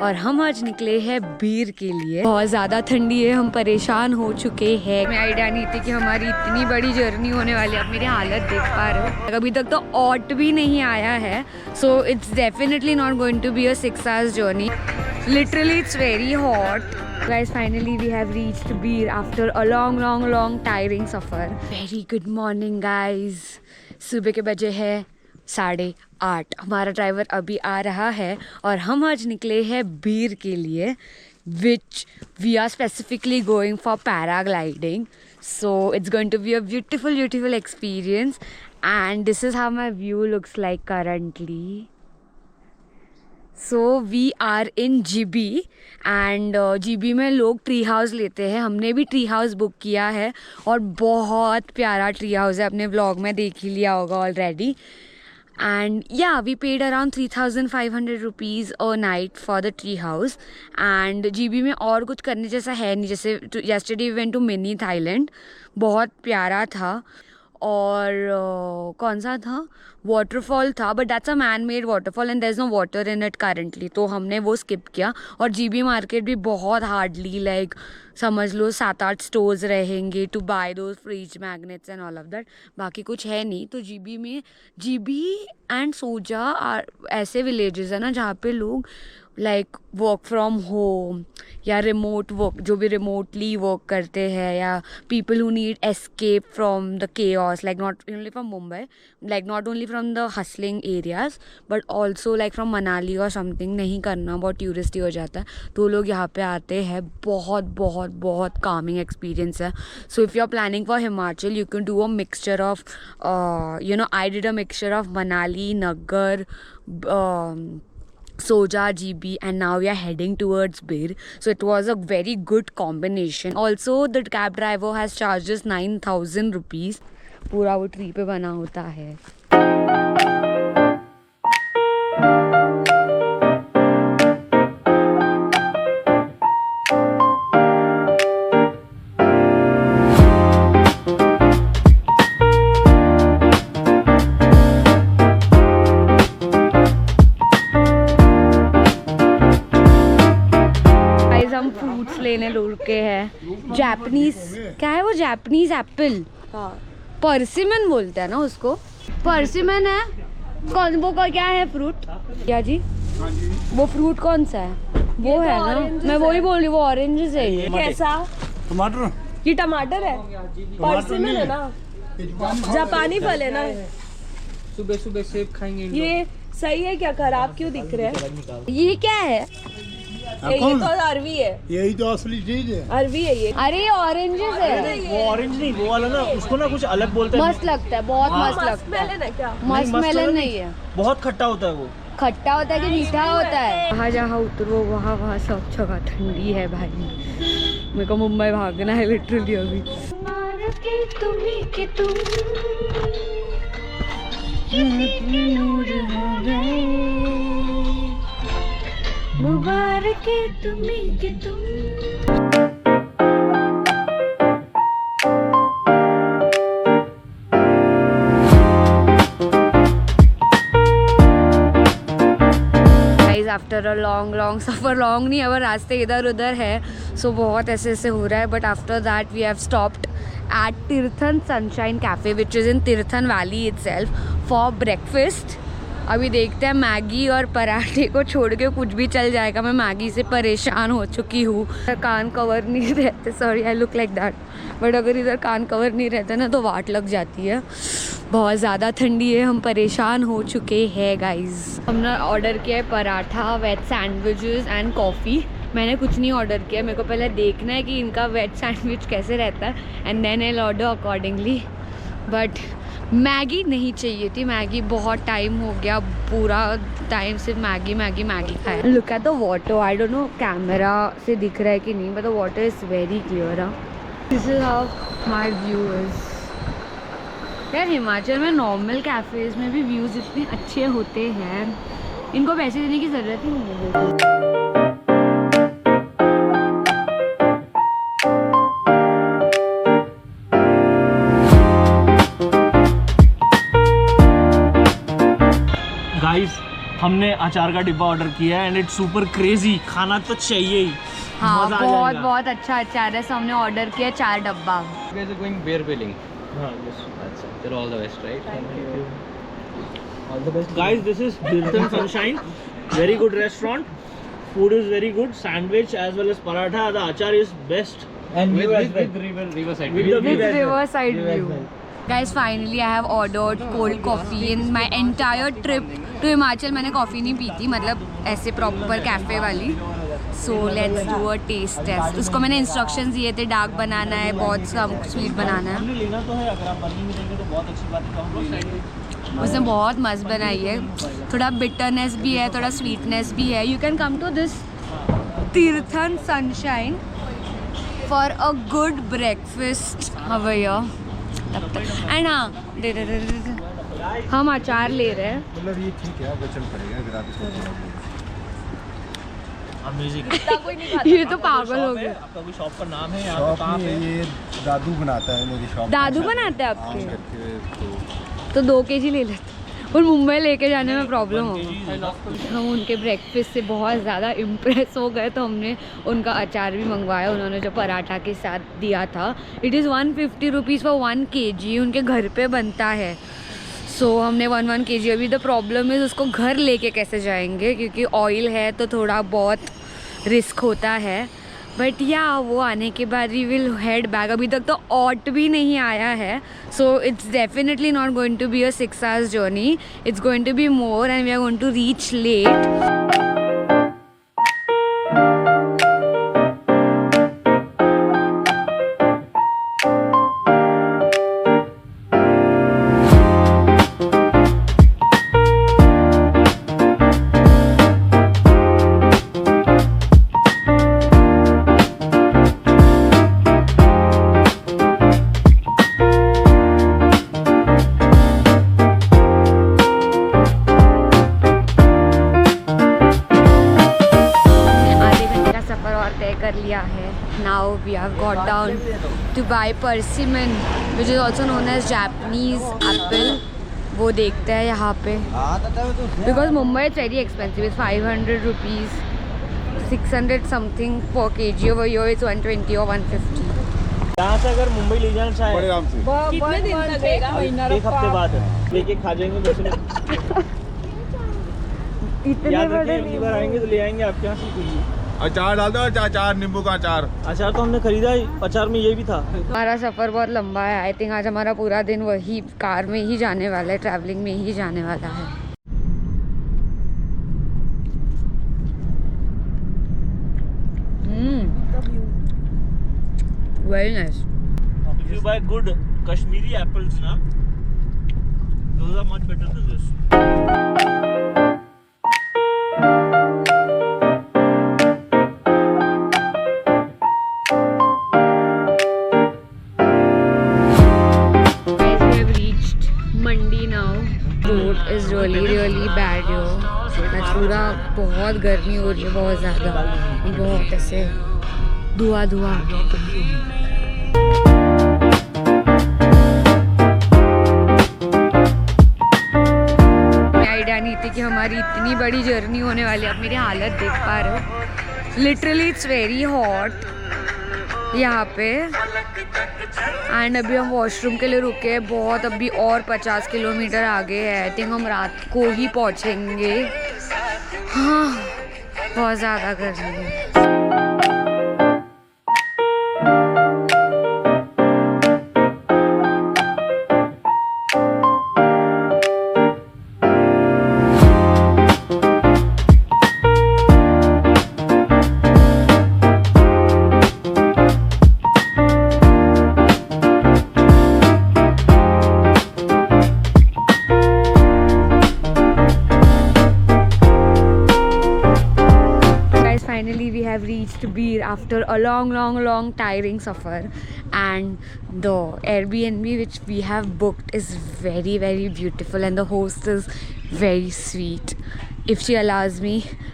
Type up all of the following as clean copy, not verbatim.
और हम आज निकले हैं बीर के लिए। बहुत ज़्यादा ठंडी है, हम परेशान हो चुके हैं। मैं आइडिया नहीं थी कि हमारी इतनी बड़ी जर्नी होने वाली है। आप मेरी हालत देख पा रहे हो, अभी तक तो ऑट भी नहीं आया है। So it's definitely not going to be a 6 hours journey. Literally it's very hot. Guys, finally we have reached Beer after a long tiring suffer. Very good morning guys। सुबह के बजे है 8:30। हमारा ड्राइवर अभी आ रहा है और हम आज निकले हैं बीर के लिए, which we are specifically going for paragliding. So it's going to be a beautiful experience and this is how my view looks like currently. So we are in GB and GB में लोग tree house लेते हैं। हमने भी tree house book किया है और बहुत प्यारा ट्री हाउस है, अपने व्लॉग में देख ही लिया होगा already. And yeah, we paid around 3,500 rupees a night for the tree house. And GB में और कुछ करने जैसा है नहीं, जैसे yesterday we went to mini Thailand, बहुत प्यारा था। और कौन सा था, वाटरफॉल था, but that's a man made waterfall and there is no water in it currently, तो हमने वो स्किप किया। और GB मार्केट भी बहुत हार्डली लाइक समझ लो 7-8 स्टोर्स रहेंगे to buy those fridge magnets and all of that, बाकी कुछ है नहीं। तो GB एंड सोजा ऐसे विलेजेस है ना जहाँ पे लोग लाइक वर्क फ्रॉम होम या रिमोट वर्क, जो भी रिमोटली वर्क करते हैं, या people who need escape from the chaos, like not only from Mumbai, like not only from the hustling areas but also like from Manali और समथिंग, नहीं करना बहुत टूरिस्टी हो जाता है, तो लोग यहाँ पे आते हैं। बहुत कामिंग एक्सपीरियंस है। So if you are planning for Himachal you can do a mixture of I did a mixture of Manali, Naggar, Soja, GB, and now we are heading towards Bir. So it was a very good combination. Also the cab driver has charged us 9,000 rupees. पूरा वो tree पे बना होता है। हम fruits लेने रुके हैं। जापानीज क्या है वो, जापानीज एप्पल, परसिमन बोलते हैं ना उसको, परसिमन है। कौन वो क्या है फ्रूट, क्या जी वो फ्रूट कौन सा है, वो है ना, मैं वही बोल रही हूँ, वो ऑरेंजेस है। ये कैसा टमाटर, ये टमाटर है, परसिमन है ना, जापानी फल है ना। सुबह सेब खाएंगे। ये सही है क्या, खराब क्यों दिख रहे हैं? ये क्या है, ये तो अरवी है, यही तो असली चीज है, अरवी है ये। अरे ऑरेंजेस है, वो ऑरेंज नहीं, वो वाला ना, उसको ना कुछ अलग बोलते हैं। मस्त लगता है, बहुत मस्त लगता है। क्या मस्त मेलन नहीं है, बहुत खट्टा होता है। वो खट्टा होता है कि मीठा होता है? वहाँ जहाँ उतरो वहाँ सब जगह ठंडी है भाई। मेरे को मुंबई भागना है लिटरली अभी। मुबारक तुम्हें कि तुम। After a long suffer, long नहीं है, रास्ते इधर उधर है, सो बहुत ऐसे हो रहा है। But after that we have stopped at Tirthan sunshine cafe which is in Tirthan valley itself for breakfast. अभी देखते हैं, मैगी और पराठे को छोड़ के कुछ भी चल जाएगा। मैं मैगी से परेशान हो चुकी हूँ। कान कवर नहीं रहते, sorry I look like that, but अगर इधर कान कवर नहीं रहते ना तो वाट लग जाती है। बहुत ज़्यादा ठंडी है, हम परेशान हो चुके हैं गाइज। हमने ऑर्डर किया है paratha, veg sandwiches and coffee. मैंने कुछ नहीं ऑर्डर किया, मेरे को पहले देखना है कि इनका वेज सैंडविच कैसे रहता है and then I order accordingly. But Maggi नहीं चाहिए थी, मैगी बहुत टाइम हो गया, पूरा टाइम सिर्फ मैगी खाया। Look at the water, I don't know camera से दिख रहा है कि नहीं, but the water is very clear. This is how my view is. यार हिमाचल में नॉर्मल कैफ़ेज़ में भी व्यूज़ इतने अच्छे होते हैं, इनको पैसे देने की ज़रूरत ही नहीं है। हमने अचार का डिब्बा ऑर्डर किया है एंड इट्स सुपर क्रेजी, खाना तो चाहिए ही। हाँ बहुत बहुत अच्छा अचार है, so हमने ऑर्डर किया 4 डब्बा। You guys are going beer billing. हाँ, yes. That's it. All the best, right? Thank you. All the best. Guys, this is Hilton Sunshine. Very good restaurant. Food is very good. Sandwich as well as paratha. The achar is best. And With riverside. With the With view as well. riverside View as view. well. Guys, finally I have ordered cold coffee. In my entire trip to Himachal मैंने coffee नहीं P थी, मतलब ऐसे proper cafe वाली। So let's do a taste test. उसको मैंने instructions दिए थे, डार्क बनाना है, बहुत स्वीट बनाना है। हमने लेना तो है, अगर आप बनी मिलेंगे तो बहुत अच्छी बात है, तो हम लोग लेंगे। उसने बहुत मस्त बनाई है, थोड़ा बिटरनेस भी है, थोड़ा स्वीटनेस भी है। You can come to this Tirthan sunshine for a good breakfast हवैया। तब तक एंड हाँ हम अचार ले रहे हैं। मतलब ये ठीक है, अब चल पड़ेगा अगर आप इसको अमेजिंग। ये तो पागल हो गया। आपका कोई शॉप का नाम है? यहाँ पे शॉप कहाँ पे? में ये दादू बनाता है, मेरी शॉप दादू बनाते हैं आम आपके? करके तो 2 kg ले लेते, और मुंबई लेके जाने में प्रॉब्लम होगा। हम उनके ब्रेकफास्ट से बहुत ज़्यादा इम्प्रेस हो गए, तो हमने उनका अचार भी मंगवाया। उन्होंने जो पराठा के साथ दिया था, it is 150 rupees for 1 kg, उनके घर पे बनता है। सो हमने 1 kg। अभी द प्रॉब्लम इज़ उसको घर लेके कैसे जाएंगे, क्योंकि ऑयल है तो थोड़ा बहुत रिस्क होता है। बट या वो आने के बाद वी विल हेड बैक। अभी तक तो ऑट भी नहीं आया है, so it's definitely not going to be a 6 hours journey, it's going to be more and we are going to reach late. कर लिया है। Now we have got down to buy persimmon which is also known as Japanese apple. वो देखते हैं यहाँ पे, because Mumbai it's very expensive, it's 500 rupees, 600 something per kg। Over here it's 120 और 150। यहाँ से अगर मुंबई ले जाना चाहे बड़े आराम से कितने दिन तक? एक हफ्ते बाद लेके खा जाएंगे दूसरे। याद रखिए, अगली बार आएंगे तो ले आएंगे आपके यहाँ से कोई अचार डाल दो, अचार नींबू का अचार। अचार तो हमने खरीदा ही, अचार में ये भी था। हमारा सफ़र बहुत लंबा है। आई थिंक आज हमारा पूरा दिन वही कार में ही जाने वाला है, ट्रैवलिंग में ही जाने वाला है। Very nice. If you buy good Kashmiri apples, na, those are much better than this. Guys, we have reached Mandi now. Road is really bad yo. आज पूरा बहुत गर्मी हो रही है, बहुत ज़्यादा, बहुत ऐसे धुआं। आइडिया नहीं थी कि हमारी इतनी बड़ी जर्नी होने वाली है। आप मेरी हालत देख पा रहे हो, लिटरली इट्स वेरी हॉट यहाँ पे। एंड अभी हम वॉशरूम के लिए रुके हैं बहुत, अभी और 50 किलोमीटर आगे है। आई थिंक हम रात को ही पहुँचेंगे। हाँ, बहुत ज़्यादा गर्मी है। We have reached Bir after a long tiring safar, and the Airbnb which we have booked is very beautiful, and the host is very sweet. If she allows me,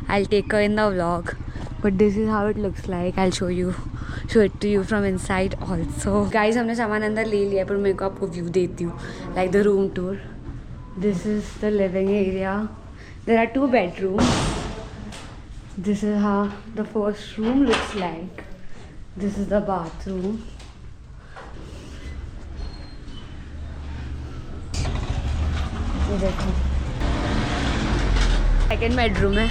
I'll take her in the vlog, but this is how it looks like. I'll show it to you from inside also. Guys, हमने सामान अंदर ले लिया, पर मैं आपको view देती हूँ, like the room tour. This is the living area. There are 2 bedrooms. This is how the first room looks like. This is the bathroom. ये देखो second bedroom है.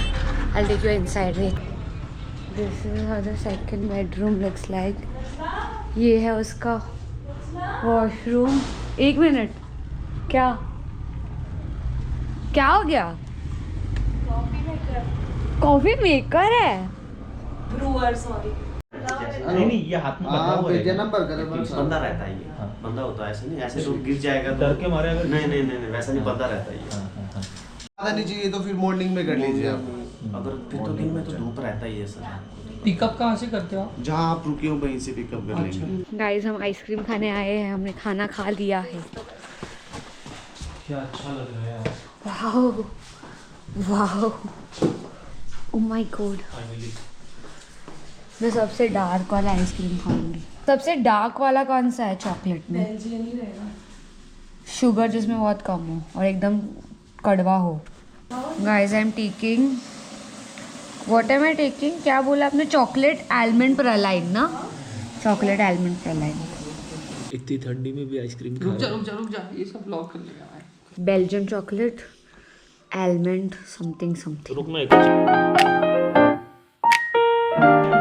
I'll take you inside. Wait. This is how the second bedroom looks like. ये है उसका washroom. 1 minute. क्या क्या हो गया? कॉफी मेकर है. नहीं ये हाथ में बंधा हुआ है। बंदा रहता है ये, बंदा होता है ऐसे नहीं, ऐसे तो गिर जाएगा तो डर के मारे अगर नहीं वैसा नहीं, बंदा रहता है ये। ज़्यादा नहीं चाहिए तो फिर मॉर्निंग में कर लीजिए आप। अगर फिर तो दिन में तो धूप रहता ही है सर। पिकअप कहाँ से करते हो आप? जहाँ आप रुके हो वहीं से पिकअप कर लेंगे। गाइस हम आइसक्रीम खाने आए हैं. हमने खाना खा लिया है. क्या अच्छा लग रहा है यार। Wow wow oh my God. मैं सबसे डार्क वाला आइसक्रीम खाऊंगी. सबसे डार्क वाला कौन सा है चॉकलेट में? बेल्जियन ही रहेगा. शुगर जिसमें बहुत कम हो और एकदम कड़वा हो. Guys I am taking what am I taking? क्या बोला आपने? चॉकलेट आलमंड प्रलाइन ना? Chocolate almond praline. इतनी ठंडी में भी आइसक्रीम रुक जा ये सब ब्लॉक कर लेगा भाई. Belgian chocolate almond something something. रुकना एक.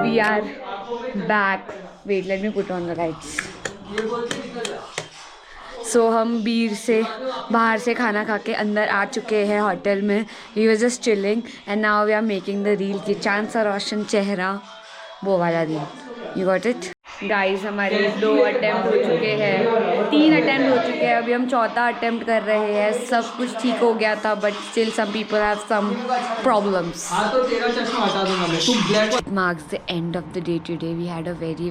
We are back. Wait, let me put on the lights. So हम बीर से बाहर से खाना खा के अंदर आ चुके हैं होटल में. We were just chilling and now we are making the reel कि चांद सा रोशन चेहरा वो वाला reel. You got it? Guys हमारे 2 अटेम्प्ट हो चुके हैं. 3 अटेम्प्ट हो चुके हैं. अभी हम 4था अटेम्प्ट कर रहे हैं. सब कुछ ठीक हो गया था but still some people have some problems. तो तेरा चश्मा हटा दूंगा मैं. तू black. It marks the end of the day today. We had a very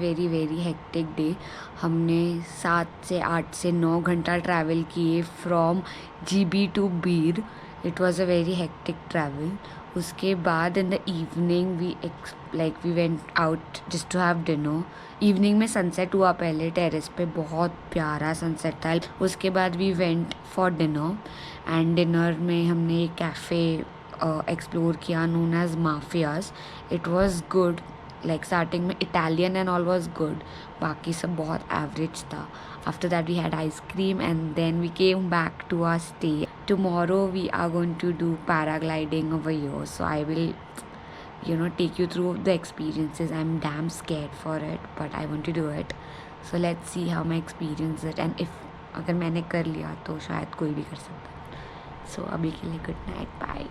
hectic day. हमने 7 से 8 से 9 घंटा ट्रैवल किए from GB to Bir. It was a very hectic travel. उसके बाद in the evening we went out just to have dinner. Evening में sunset हुआ पहले टेरेस पे. बहुत प्यारा सनसेट था. उसके बाद we went for dinner and dinner में हमने एक कैफ़े एक्सप्लोर किया known as Mafias. It was good. Like starting में Italian and all was good. बाकी सब बहुत एवरेज था. After that we had ice cream and then we came back to our stay. Tomorrow we are going to do paragliding over here. So I will take you through the experiences. I'm damn scared for it but I want to do it. So let's see how my experience it and if अगर मैंने कर लिया तो शायद कोई भी कर सकता है. So अभी के लिए good night, bye.